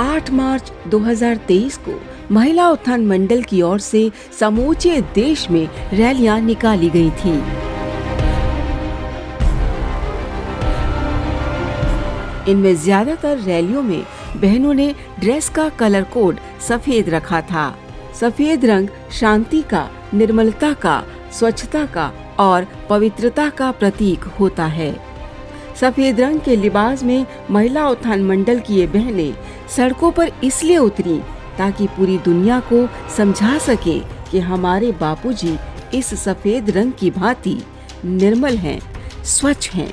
8 मार्च 2023 को महिला उत्थान मंडल की ओर से समूचे देश में रैलियां निकाली गई थी। इनमें ज्यादातर रैलियों में बहनों ने ड्रेस का कलर कोड सफेद रखा था। सफेद रंग शांति का, निर्मलता का, स्वच्छता का और पवित्रता का प्रतीक होता है। सफेद रंग के लिबास में महिला उत्थान मंडल की ये बहनें सड़कों पर इसलिए उतरी ताकि पूरी दुनिया को समझा सके कि हमारे बापूजी इस सफेद रंग की भांति निर्मल हैं, स्वच्छ हैं,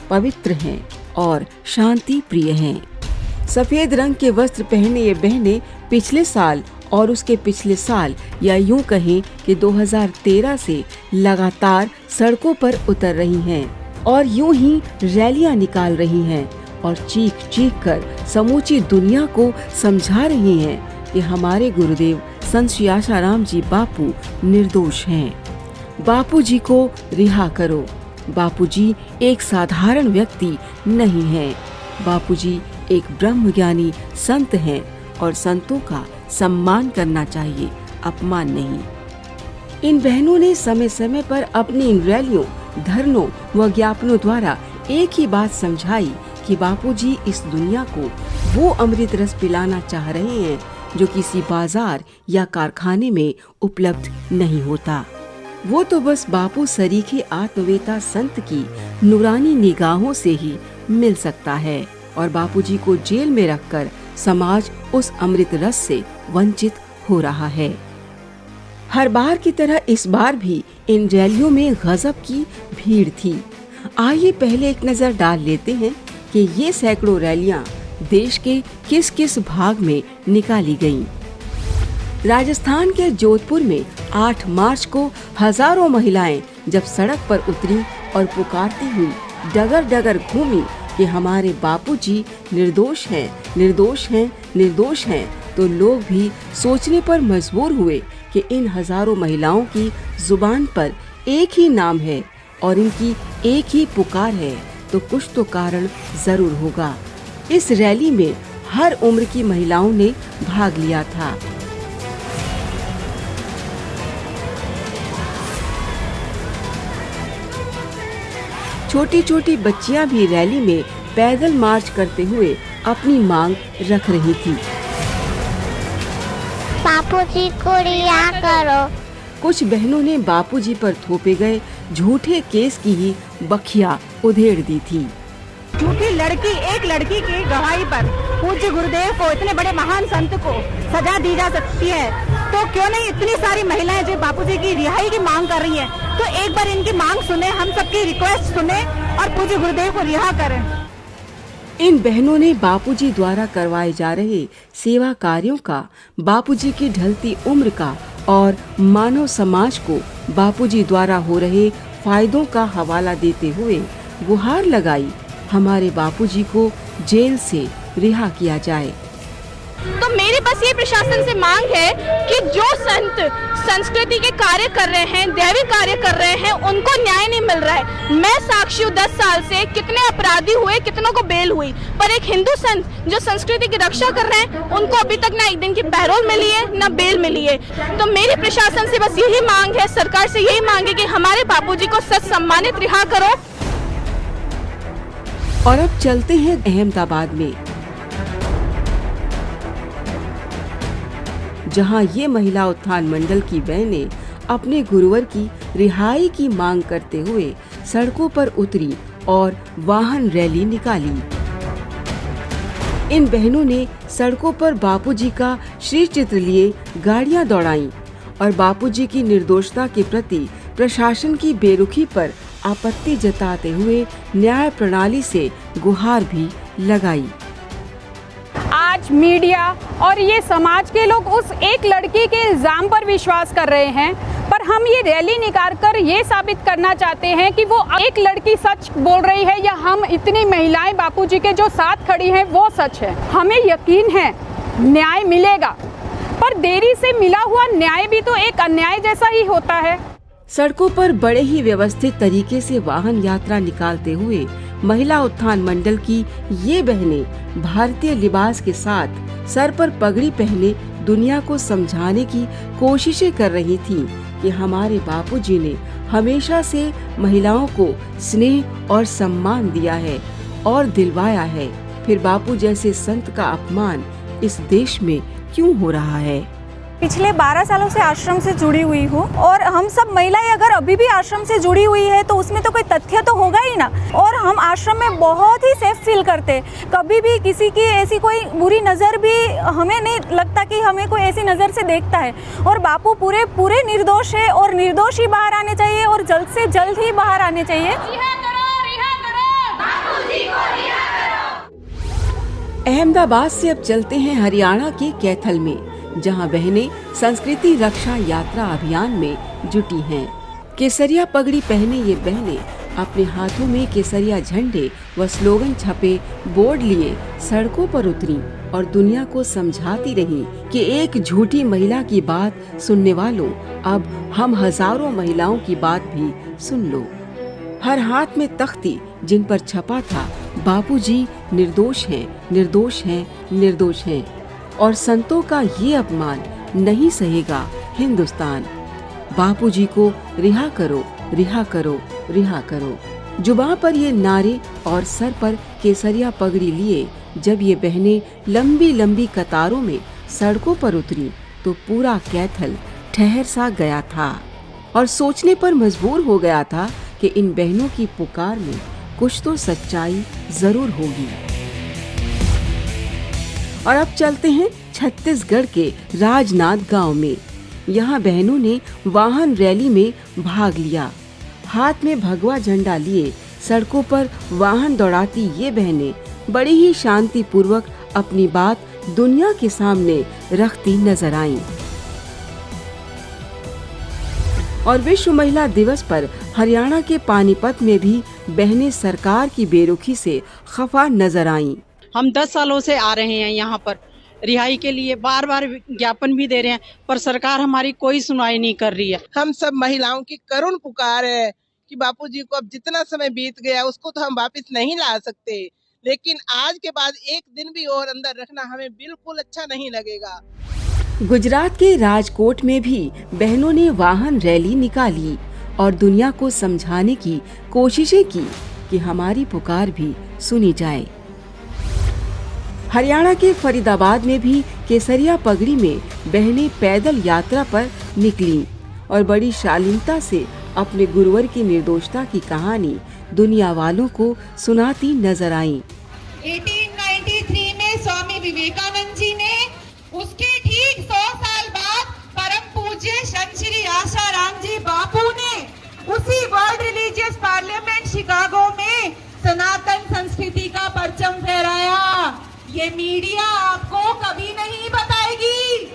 पवित्र हैं और शांति प्रिय हैं। सफेद रंग के वस्त्र पहने ये बहनें पिछले साल और उसके पिछले साल या यूं कहें कि 2013 से लगातार सड़कों पर उतर रही हैं और यूं ही रैलियां निकाल रही हैं और चीख चीख कर समूची दुनिया को समझा रही हैं कि हमारे गुरुदेव संत श्री आशाराम जी बापू निर्दोष हैं। बापूजी को रिहा करो। बापूजी एक साधारण व्यक्ति नहीं हैं। बापूजी एक ब्रह्मज्ञानी संत हैं और संतों का सम्मान करना चाहिए, अपमान नहीं। इन बहनों ने समय समय पर अपनी इन रैलियों, धरनों व ज्ञापनों द्वारा एक ही बात समझाई कि बापूजी इस दुनिया को वो अमृत रस पिलाना चाह रहे हैं जो किसी बाजार या कारखाने में उपलब्ध नहीं होता। वो तो बस बापू सरीखे आत्मवेता संत की नूरानी निगाहों से ही मिल सकता है और बापूजी को जेल में रखकर समाज उस अमृत रस से वंचित हो रहा है। हर बार की तरह इस बार भी इन रैलियों में गजब की भीड़ थी। आइए पहले एक नजर डाल लेते हैं कि ये सैकड़ों रैलियां देश के किस किस भाग में निकाली गईं। राजस्थान के जोधपुर में 8 मार्च को हजारों महिलाएं जब सड़क पर उतरी और पुकारती हुई डगर डगर घूमी कि हमारे बापूजी निर्दोष हैं, निर्दोष हैं, निर्दोष हैं, तो लोग भी सोचने पर मजबूर हुए कि इन हजारों महिलाओं की जुबान पर एक ही नाम है और इनकी एक ही पुकार है, तो कुछ तो कारण जरूर होगा। इस रैली में हर उम्र की महिलाओं ने भाग लिया था। छोटी छोटी बच्चियां भी रैली में पैदल मार्च करते हुए अपनी मांग रख रही थी। बापूजी को रिहा करो। कुछ बहनों ने बापूजी पर थोपे गए झूठे केस की ही बखिया उधेड़ दी थी। झूठी लड़की, एक लड़की की गवाही पर पूज्य गुरुदेव को, इतने बड़े महान संत को सजा दी जा सकती है, तो क्यों नहीं इतनी सारी महिलाएं जो बापूजी की रिहाई की मांग कर रही हैं, तो एक बार इनकी मांग सुने, हम सबकी रिक्वेस्ट सुने और पूज्य गुरुदेव को रिहा करें। इन बहनों ने बापूजी द्वारा करवाए जा रहे सेवा कार्यों का, बापूजी की ढलती उम्र का और मानव समाज को बापूजी द्वारा हो रहे फायदों का हवाला देते हुए गुहार लगाई, हमारे बापूजी को जेल से रिहा किया जाए। तो मेरी बस ये प्रशासन से मांग है कि जो संत संस्कृति के कार्य कर रहे हैं, दैवी कार्य कर रहे हैं, उनको न्याय नहीं मिल रहा है। मैं साक्षी हूँ 10 साल से कितने अपराधी हुए, कितनों को बेल हुई, पर एक हिंदू संत जो संस्कृति की रक्षा कर रहे हैं उनको अभी तक ना एक दिन की पैरोल मिली है, ना बेल मिली है। तो मेरी प्रशासन से बस यही मांग है, सरकार से यही मांग है कि हमारे बापूजी को सच सम्मानित रिहा करो। और अब चलते हैं अहमदाबाद में, जहां ये महिला उत्थान मंडल की बहनें अपने गुरुवर की रिहाई की मांग करते हुए सड़कों पर उतरी और वाहन रैली निकाली। इन बहनों ने सड़कों पर बापूजी का श्री चित्र लिए गाड़ियां दौड़ाईं और बापूजी की निर्दोषता के प्रति प्रशासन की बेरुखी पर आपत्ति जताते हुए न्याय प्रणाली से गुहार भी लगाई। आज मीडिया और ये समाज के लोग उस एक लड़की के इल्जाम पर विश्वास कर रहे हैं, पर हम ये रैली निकाल कर ये साबित करना चाहते हैं कि वो एक लड़की सच बोल रही है या हम इतनी महिलाएं बापूजी के जो साथ खड़ी हैं वो सच है। हमें यकीन है न्याय मिलेगा, पर देरी से मिला हुआ न्याय भी तो एक अन्याय जैसा ही होता है। सड़कों पर बड़े ही व्यवस्थित तरीके से वाहन यात्रा निकालते हुए महिला उत्थान मंडल की ये बहनें भारतीय लिबास के साथ सर पर पगड़ी पहने दुनिया को समझाने की कोशिशें कर रही थीं कि हमारे बापूजी ने हमेशा से महिलाओं को स्नेह और सम्मान दिया है और दिलवाया है। फिर बापू जैसे संत का अपमान इस देश में क्यों हो रहा है? पिछले 12 सालों से आश्रम से जुड़ी हुई हूँ और हम सब महिलाएं अगर अभी भी आश्रम से जुड़ी हुई है तो उसमें तो कोई तथ्य तो होगा ही ना। और हम आश्रम में बहुत ही सेफ फील करते हैं। कभी भी किसी की ऐसी कोई बुरी नज़र भी हमें नहीं लगता कि हमें कोई ऐसी नज़र से देखता है। और बापू पूरे निर्दोष है और निर्दोष ही बाहर आने चाहिए और जल्द से जल्द ही बाहर आने चाहिए। अहमदाबाद से अब चलते हैं हरियाणा के कैथल में, जहां बहनें संस्कृति रक्षा यात्रा अभियान में जुटी हैं। केसरिया पगड़ी पहने ये बहनें अपने हाथों में केसरिया झंडे व स्लोगन छपे बोर्ड लिए सड़कों पर उतरी और दुनिया को समझाती रहीं कि एक झूठी महिला की बात सुनने वालों, अब हम हजारों महिलाओं की बात भी सुन लो। हर हाथ में तख्ती जिन पर छपा था, बापूजी निर्दोष हैं, निर्दोष हैं, निर्दोष हैं और संतों का ये अपमान नहीं सहेगा हिंदुस्तान। बापूजी को रिहा करो, रिहा करो, रिहा करो। जुबां पर ये नारे और सर पर केसरिया पगड़ी लिए जब ये बहनें लंबी लंबी कतारों में सड़कों पर उतरी तो पूरा कैथल ठहर सा गया था और सोचने पर मजबूर हो गया था कि इन बहनों की पुकार में कुछ तो सच्चाई जरूर होगी। और अब चलते हैं छत्तीसगढ़ के राजनांद गांव में। यहाँ बहनों ने वाहन रैली में भाग लिया। हाथ में भगवा झंडा लिए सड़कों पर वाहन दौड़ाती ये बहनें बड़ी ही शांति पूर्वक अपनी बात दुनिया के सामने रखती नजर आईं। और विश्व महिला दिवस पर हरियाणा के पानीपत में भी बहनें सरकार की बेरुखी से खफा नजर आईं। हम 10 सालों से आ रहे हैं यहाँ पर रिहाई के लिए, बार बार ज्ञापन भी दे रहे हैं पर सरकार हमारी कोई सुनवाई नहीं कर रही है। हम सब महिलाओं की करुण पुकार है कि बापूजी को अब जितना समय बीत गया उसको तो हम वापस नहीं ला सकते, लेकिन आज के बाद एक दिन भी और अंदर रखना हमें बिल्कुल अच्छा नहीं लगेगा। गुजरात के राजकोट में भी बहनों ने वाहन रैली निकाली और दुनिया को समझाने की कोशिशें की कि हमारी पुकार भी सुनी जाए। हरियाणा के फरीदाबाद में भी केसरिया पगड़ी में बहनें पैदल यात्रा पर निकलीं और बड़ी शालीनता से अपने गुरुवर की निर्दोषता की कहानी दुनिया वालों को सुनाती नजर आईं। 1893 में स्वामी विवेकानंद जी ने, उसके ठीक 100 साल बाद परम पूज्य संत श्री आशाराम जी बापू ने उसी वर्ल्ड रिलीजियस पार्लियामेंट शिकागो में सनातन संस्कृति का परचम फहराया। ये मीडिया आपको कभी नहीं बताएगी।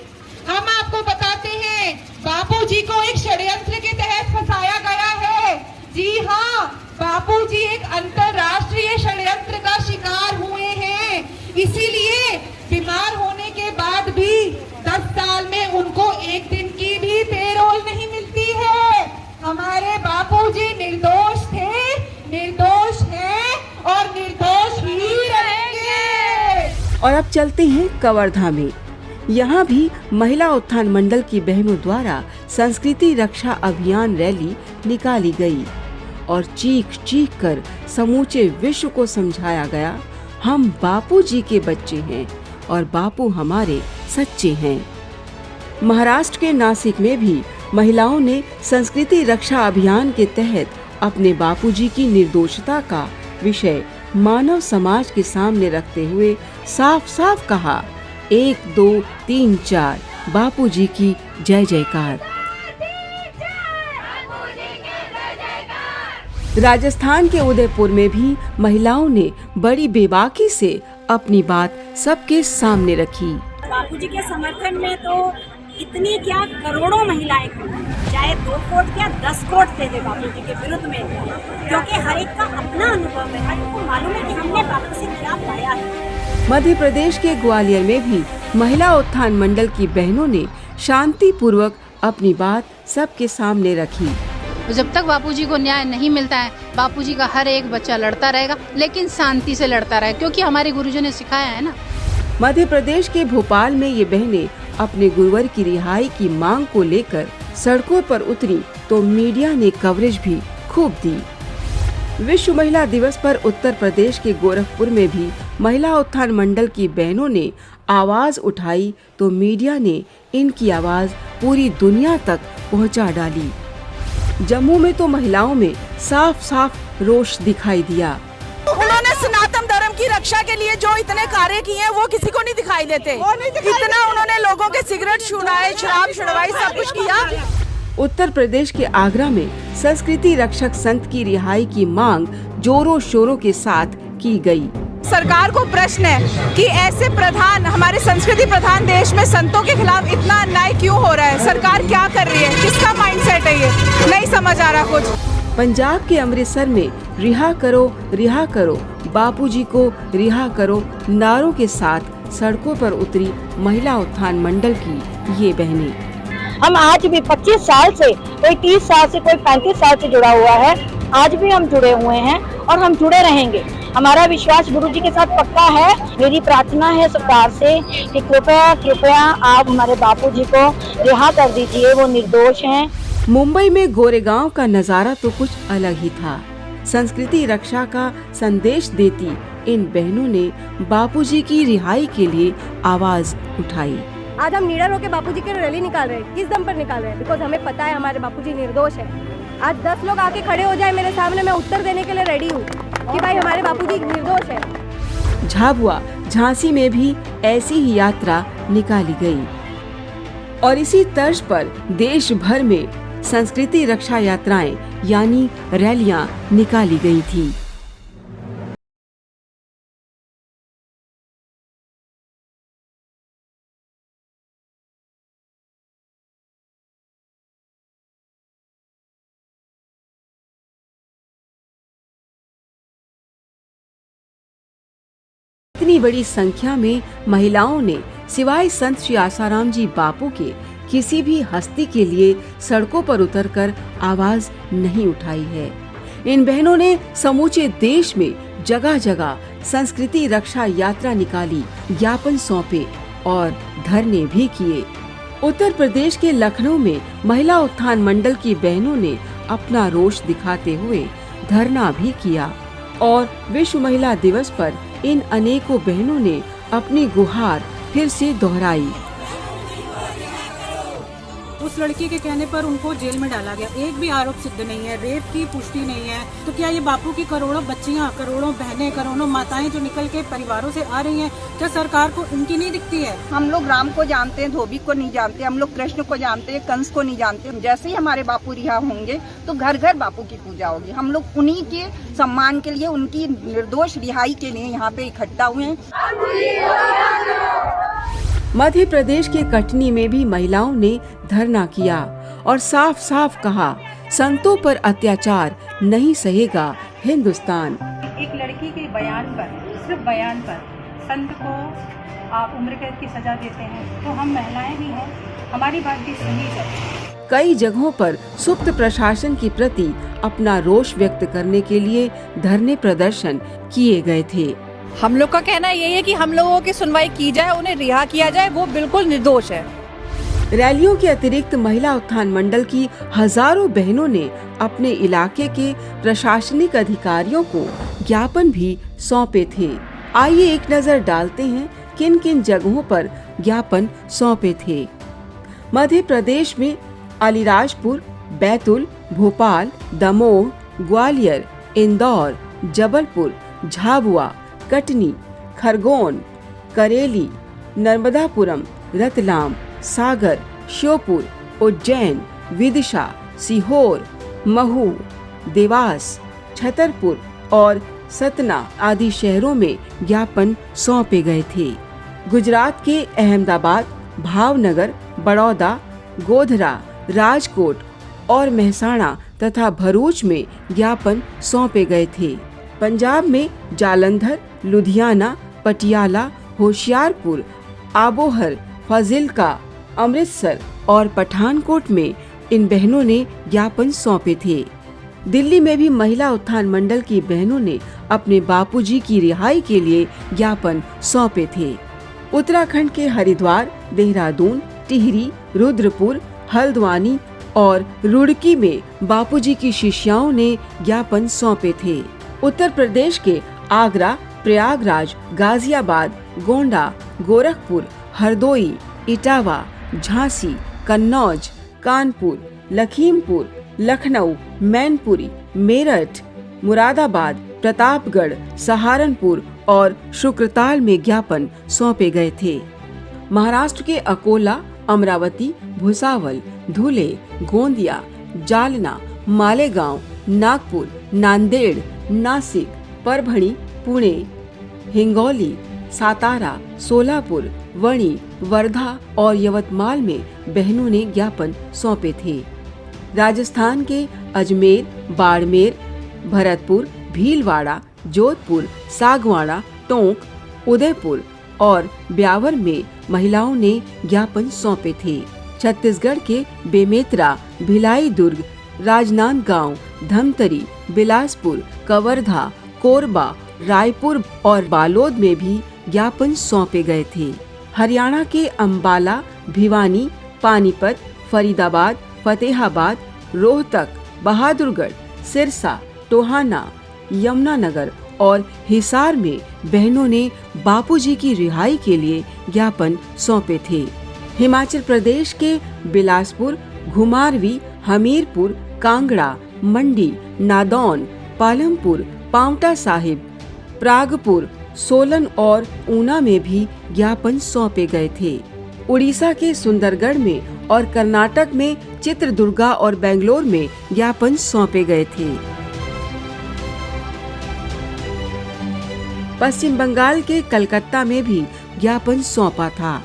हम आपको बताते हैं, बापूजी को एक षड्यंत्र के तहत फंसाया गया है। जी हाँ, बापूजी एक अंतरराष्ट्रीय षड्यंत्र का शिकार हुए हैं। इसीलिए बीमार होने के बाद भी 10 साल में उनको एक दिन की भी पेरोल नहीं मिलती है। हमारे बापूजी निर्दोष थे, निर्दोष हैं और निर्दोष ही रहेंगे। और अब चलते हैं कवर्धा में। यहाँ भी महिला उत्थान मंडल की बहनों द्वारा संस्कृति रक्षा अभियान रैली निकाली गई और चीख चीख कर समूचे विश्व को समझाया गया, हम बापूजी के बच्चे हैं और बापू हमारे सच्चे हैं। महाराष्ट्र के नासिक में भी महिलाओं ने संस्कृति रक्षा अभियान के तहत अपने बापूजी की निर्दोषता का विषय मानव समाज के सामने रखते हुए साफ साफ कहा, 1 2 3 4 बापूजी की जय जयकार। राजस्थान के उदयपुर में भी महिलाओं ने बड़ी बेबाकी से अपनी बात सबके सामने रखी। बापूजी के समर्थन में तो इतनी क्या करोड़ों महिलाएं खड़ी, चाहे 2 कोट क्या 10 कोट थे बापूजी के विरुद्ध में, क्योंकि हर एक का अपना अनुभव है, हर एक को मालूम है कि हमने बापू से क्या पाया है। मध्य प्रदेश के ग्वालियर में भी महिला उत्थान मंडल की बहनों ने शांति पूर्वक अपनी बात सबके सामने रखी। जब तक बापूजी को न्याय नहीं मिलता है, बापूजी का हर एक बच्चा लड़ता रहेगा, लेकिन शांति से लड़ता रहेगा, क्योंकि हमारे गुरुजों ने सिखाया है ना। मध्य प्रदेश के भोपाल में ये बहनें अपने गुरुवर की रिहाई की मांग को लेकर सड़कों पर उतरी तो मीडिया ने कवरेज भी खूब दी। विश्व महिला दिवस पर उत्तर प्रदेश के गोरखपुर में भी महिला उत्थान मंडल की बहनों ने आवाज उठाई तो मीडिया ने इनकी आवाज पूरी दुनिया तक पहुंचा डाली। जम्मू में तो महिलाओं में साफ साफ रोष दिखाई दिया। उन्होंने सनातन धर्म की रक्षा के लिए जो इतने कार्य किए हैं वो किसी को नहीं दिखाई देते। इतना उन्होंने लोगों के सिगरेट छुड़ाए, शराब छुड़वाई, सब कुछ किया। उत्तर प्रदेश के आगरा में संस्कृति रक्षक संत की रिहाई की मांग जोरों शोरों के साथ की गई। सरकार को प्रश्न है कि ऐसे प्रधान, हमारे संस्कृति प्रधान देश में संतों के खिलाफ इतना अन्याय क्यों हो रहा है? सरकार क्या कर रही है? किसका माइंडसेट है ये? नहीं समझ आ रहा कुछ। पंजाब के अमृतसर में रिहा करो बापूजी को रिहा करो नारों के साथ सड़कों पर उतरी महिला उत्थान मंडल की ये बहनें। हम आज भी 25 साल से, कोई 30 साल से, कोई 35 साल से जुड़ा हुआ है। आज भी हम जुड़े हुए हैं और हम जुड़े रहेंगे। हमारा विश्वास गुरु जी के साथ पक्का है। मेरी प्रार्थना है सरकार से कि कृपया आप हमारे बापूजी को रिहा कर दीजिए, वो निर्दोष हैं। मुंबई में गोरेगांव का नजारा तो कुछ अलग ही था। संस्कृति रक्षा का संदेश देती इन बहनों ने बापूजी की रिहाई के लिए आवाज उठाई। आज हम निडर होकर बापूजी की रैली निकाल रहे हैं। किस दम पर निकाल रहे हैं? बिकॉज हमें पता है हमारे बापूजी निर्दोष है। आज 10 लोग आके खड़े हो जाए मेरे सामने, मैं उत्तर देने के लिए रेडी हूँ कि भाई हमारे बापूजी निर्दोष है। झाबुआ, झांसी में भी ऐसी ही यात्रा निकाली गई और इसी तर्ज पर देश भर में संस्कृति रक्षा यात्राएं यानी रैलियां निकाली गई थी। इतनी बड़ी संख्या में महिलाओं ने सिवाय संत श्री आसाराम जी बापू के किसी भी हस्ती के लिए सड़कों पर उतरकर आवाज नहीं उठाई है। इन बहनों ने समूचे देश में जगह जगह संस्कृति रक्षा यात्रा निकाली, ज्ञापन सौंपे और धरने भी किए। उत्तर प्रदेश के लखनऊ में महिला उत्थान मंडल की बहनों ने अपना रोष दिखाते हुए धरना भी किया और विश्व महिला दिवस पर इन अनेकों बहनों ने अपनी गुहार फिर से दोहराई। उस लड़की के कहने पर उनको जेल में डाला गया। एक भी आरोप सिद्ध नहीं है, रेप की पुष्टि नहीं है। तो क्या ये बापू की करोड़ों बच्चियां, करोड़ों बहनें, करोड़ों माताएं जो निकल के परिवारों से आ रही हैं, क्या सरकार को उनकी नहीं दिखती है? हम लोग राम को जानते हैं, धोबी को नहीं जानते, हम लोग कृष्ण को जानते हैं, कंस को नहीं जानते। जैसे ही हमारे बापू रिहा होंगे तो घर घर बापू की पूजा होगी। हम लोग उन्हीं के सम्मान के लिए, उनकी निर्दोष रिहाई के लिए यहाँ पे इकट्ठा हुए हैं। मध्य प्रदेश के कटनी में भी महिलाओं ने धरना किया और साफ साफ कहा, संतों पर अत्याचार नहीं सहेगा हिंदुस्तान। एक लड़की के बयान पर, सिर्फ बयान पर संत को आप उम्र कैद की सजा देते हैं, तो हम महिलाएं भी हैं, हमारी बात भी सुनी जाए। कई जगहों पर सुप्त प्रशासन के प्रति अपना रोष व्यक्त करने के लिए धरने प्रदर्शन किए गए थे। हम लोग का कहना यही है कि हम लोगों की सुनवाई की जाए, उन्हें रिहा किया जाए, वो बिल्कुल निर्दोष है। रैलियों के अतिरिक्त महिला उत्थान मंडल की हजारों बहनों ने अपने इलाके के प्रशासनिक अधिकारियों को ज्ञापन भी सौंपे थे। आइए एक नजर डालते हैं किन किन जगहों पर ज्ञापन सौंपे थे। मध्य प्रदेश में अलीराजपुर, बैतूल, भोपाल, दमोह, ग्वालियर, इंदौर, जबलपुर, झाबुआ, कटनी, खरगोन, करेली, नर्मदापुरम, रतलाम, सागर, श्योपुर, उज्जैन, विदिशा, सीहोर, महू, देवास, छतरपुर और सतना आदि शहरों में ज्ञापन सौंपे गए थे। गुजरात के अहमदाबाद, भावनगर, बड़ौदा, गोधरा, राजकोट और मेहसाणा तथा भरूच में ज्ञापन सौंपे गए थे। पंजाब में जालंधर, लुधियाना, पटियाला, होशियारपुर, आबोहर, फाजिल्का, अमृतसर और पठानकोट में इन बहनों ने ज्ञापन सौंपे थे। दिल्ली में भी महिला उत्थान मंडल की बहनों ने अपने बापूजी की रिहाई के लिए ज्ञापन सौंपे थे। उत्तराखंड के हरिद्वार, देहरादून, टिहरी, रुद्रपुर, हल्द्वानी और रुड़की में बापूजी की शिष्याओं ने ज्ञापन सौंपे थे। उत्तर प्रदेश के आगरा, प्रयागराज, गाजियाबाद, गोंडा, गोरखपुर, हरदोई, इटावा, झांसी, कन्नौज, कानपुर, लखीमपुर, लखनऊ, मैनपुरी, मेरठ, मुरादाबाद, प्रतापगढ़, सहारनपुर और शुक्रताल में ज्ञापन सौंपे गए थे। महाराष्ट्र के अकोला, अमरावती, भुसावल, धुले, गोंदिया, जालना, मालेगांव, नागपुर, नांदेड़, नासिक, परभणी, पुणे, हिंगोली, सातारा, सोलापुर, वणी, वर्धा और यवतमाल में बहनों ने ज्ञापन सौंपे थे। राजस्थान के अजमेर, बाड़मेर, भरतपुर, भीलवाड़ा, जोधपुर, सागवाड़ा, टोंक, उदयपुर और ब्यावर में महिलाओं ने ज्ञापन सौंपे थे। छत्तीसगढ़ के बेमेतरा, भिलाई दुर्ग, राजनांदगांव, धमतरी, बिलासपुर, कवर्धा, कोरबा, रायपुर और बालोद में भी ज्ञापन सौंपे गए थे। हरियाणा के अंबाला, भिवानी, पानीपत, फरीदाबाद, फतेहाबाद, रोहतक, बहादुरगढ़, सिरसा, टोहाना, यमुनानगर और हिसार में बहनों ने बापूजी की रिहाई के लिए ज्ञापन सौंपे थे। हिमाचल प्रदेश के बिलासपुर, घुमारवी, हमीरपुर, कांगड़ा, मंडी, नादौन, पालमपुर, पांवटा साहिब, प्रागपुर, सोलन और ऊना में भी ज्ञापन सौंपे गए थे। उड़ीसा के सुंदरगढ़ में और कर्नाटक में चित्रदुर्गा और बेंगलोर में ज्ञापन सौंपे गए थे। पश्चिम बंगाल के कलकत्ता में भी ज्ञापन सौंपा था।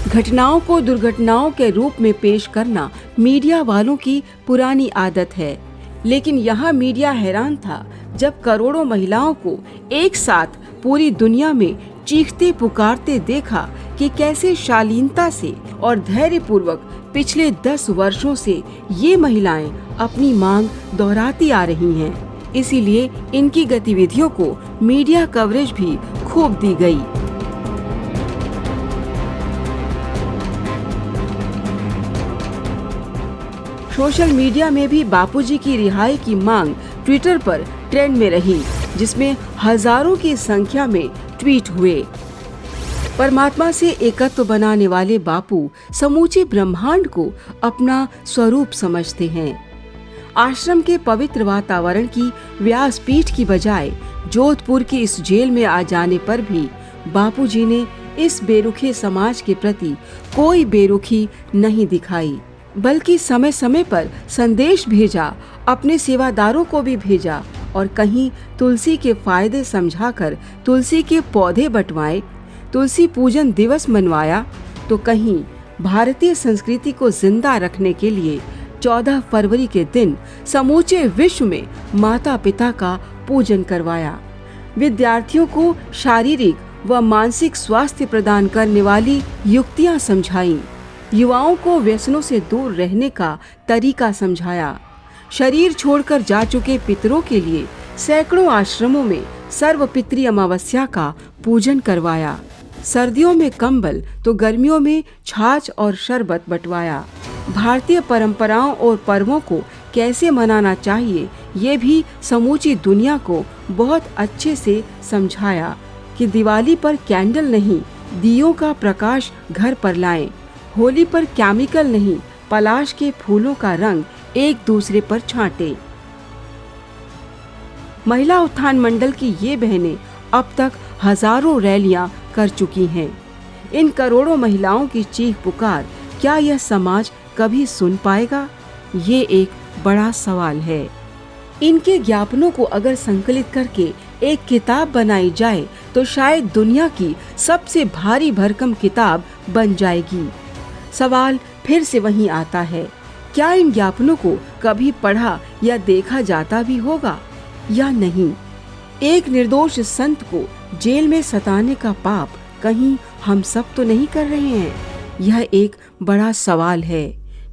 घटनाओं को दुर्घटनाओं के रूप में पेश करना मीडिया वालों की पुरानी आदत है, लेकिन यहाँ मीडिया हैरान था जब करोड़ों महिलाओं को एक साथ पूरी दुनिया में चीखते पुकारते देखा कि कैसे शालीनता से और धैर्यपूर्वक पिछले 10 वर्षों से ये महिलाएं अपनी मांग दोहराती आ रही हैं। इसीलिए इनकी गतिविधियों को मीडिया कवरेज भी खूब दी गई। सोशल मीडिया में भी बापूजी की रिहाई की मांग ट्विटर पर ट्रेंड में रही, जिसमें हजारों की संख्या में ट्वीट हुए। परमात्मा से एकत्व बनाने वाले बापू समूचे ब्रह्मांड को अपना स्वरूप समझते हैं। आश्रम के पवित्र वातावरण की व्यासपीठ की बजाय जोधपुर की इस जेल में आ जाने पर भी बापूजी ने इस बेरुखे समाज के प्रति कोई बेरुखी नहीं दिखाई, बल्कि समय समय पर संदेश भेजा, अपने सेवादारों को भी भेजा और कहीं तुलसी के फायदे समझाकर तुलसी के पौधे बंटवाए, तुलसी पूजन दिवस मनवाया, तो कहीं भारतीय संस्कृति को जिंदा रखने के लिए 14 फरवरी के दिन समूचे विश्व में माता पिता का पूजन करवाया। विद्यार्थियों को शारीरिक व मानसिक स्वास्थ्य प्रदान करने वाली युक्तियां समझाईं, युवाओं को व्यसनों से दूर रहने का तरीका समझाया। शरीर छोड़कर जा चुके पितरों के लिए सैकड़ों आश्रमों में सर्वपितृ अमावस्या का पूजन करवाया। सर्दियों में कंबल तो गर्मियों में छाछ और शरबत बंटवाया। भारतीय परंपराओं और पर्वों को कैसे मनाना चाहिए ये भी समूची दुनिया को बहुत अच्छे से समझाया कि दिवाली पर कैंडल नहीं, दियों का प्रकाश घर पर लाएं। होली पर केमिकल नहीं, पलाश के फूलों का रंग एक दूसरे पर छांटे। महिला उत्थान मंडल की ये बहनें अब तक हजारों रैलियां कर चुकी हैं। इन करोड़ों महिलाओं की चीख पुकार क्या यह समाज कभी सुन पाएगा? ये एक बड़ा सवाल है। इनके ज्ञापनों को अगर संकलित करके एक किताब बनाई जाए तो शायद दुनिया की सबसे भारी भरकम किताब बन जाएगी। सवाल फिर से वहीं आता है, क्या इन ज्ञापनों को कभी पढ़ा या देखा जाता भी होगा या नहीं? एक निर्दोष संत को जेल में सताने का पाप कहीं हम सब तो नहीं कर रहे हैं? यह एक बड़ा सवाल है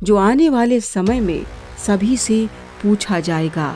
जो आने वाले समय में सभी से पूछा जाएगा।